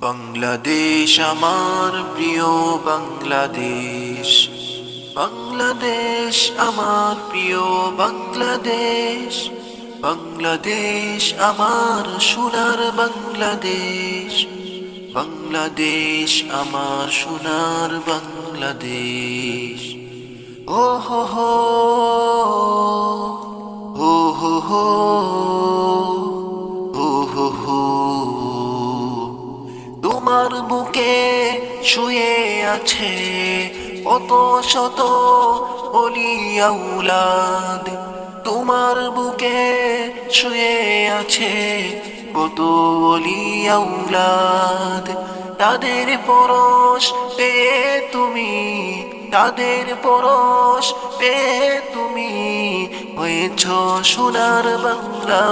বাংলাদেশ আমার প্রিয় বাংলাদেশ, বাংলাদেশ আমার প্রিয় বাংলাদেশ, বাংলাদেশ আমার সোনার বাংলাদেশ, বাংলাদেশ আমার সোনার বাংলাদেশ। ও হো হো, ও হো হো, ও হো হো। তোমার বুকে শুয়ে আছে কত শত ওলি আউলাদ, তোমার বুকে শুয়ে আছে কত ওলি আউলাদ। তাদের পরশ পেয়ে তুমি, তাদের পরশ পেয়ে তুমি হয়েছ সোনার বাংলা,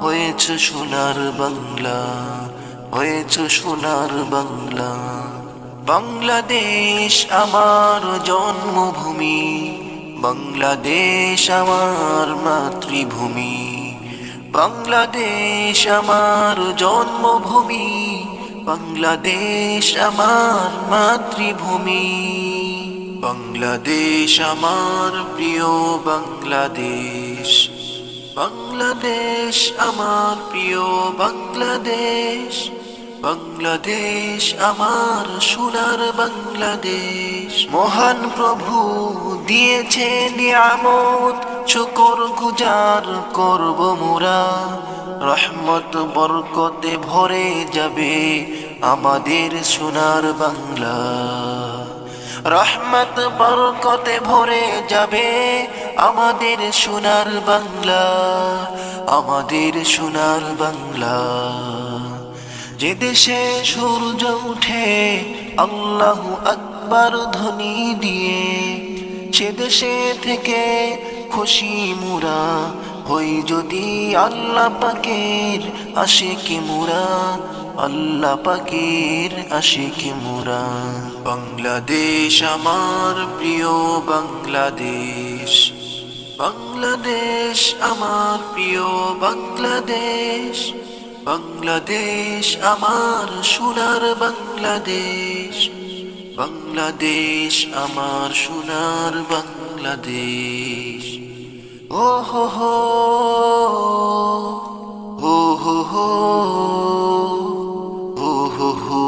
হয়েছ সোনার বাংলা, হয়েছ সোনার বাংলা। বাংলাদেশ আমার জন্মভূমি, বাংলাদেশ আমার মাতৃভূমি, বাংলাদেশ আমার জন্মভূমি, বাংলাদেশ আমার মাতৃভূমি। বাংলাদেশ আমার প্রিয় বাংলাদেশ, বাংলাদেশ আমার প্রিয় বাংলাদেশ, বাংলাদেশ আমার সোনার বাংলাদেশ। মহান প্রভু দিয়েছে নিয়ামত, শুকর গুজার করব মোরা। রহমত বরকতে ভরে যাবে আমাদের সোনার বাংলা, রহমত বরকতে ভরে যাবে আমাদের সোনার বাংলা, আমাদের সোনার বাংলা। যে দেশে সূর্য উঠে আল্লাহু আকবার ধ্বনি দিয়ে, সে দেশে থেকে খুশি মুরা হই যদি আল্লাহ পাকের আশিকি মুরা, আল্লাহ পাকের আশিকি মুরা। বাংলাদেশ আমার প্রিয় বাংলাদেশ, বাংলাদেশ আমার প্রিয় বাংলাদেশ, বাংলাদেশ আমার সোনার বাংলাদেশ, বাংলাদেশ আমার সোনার বাংলাদেশ। ও হো হো, ও হো হো, ও হো হো।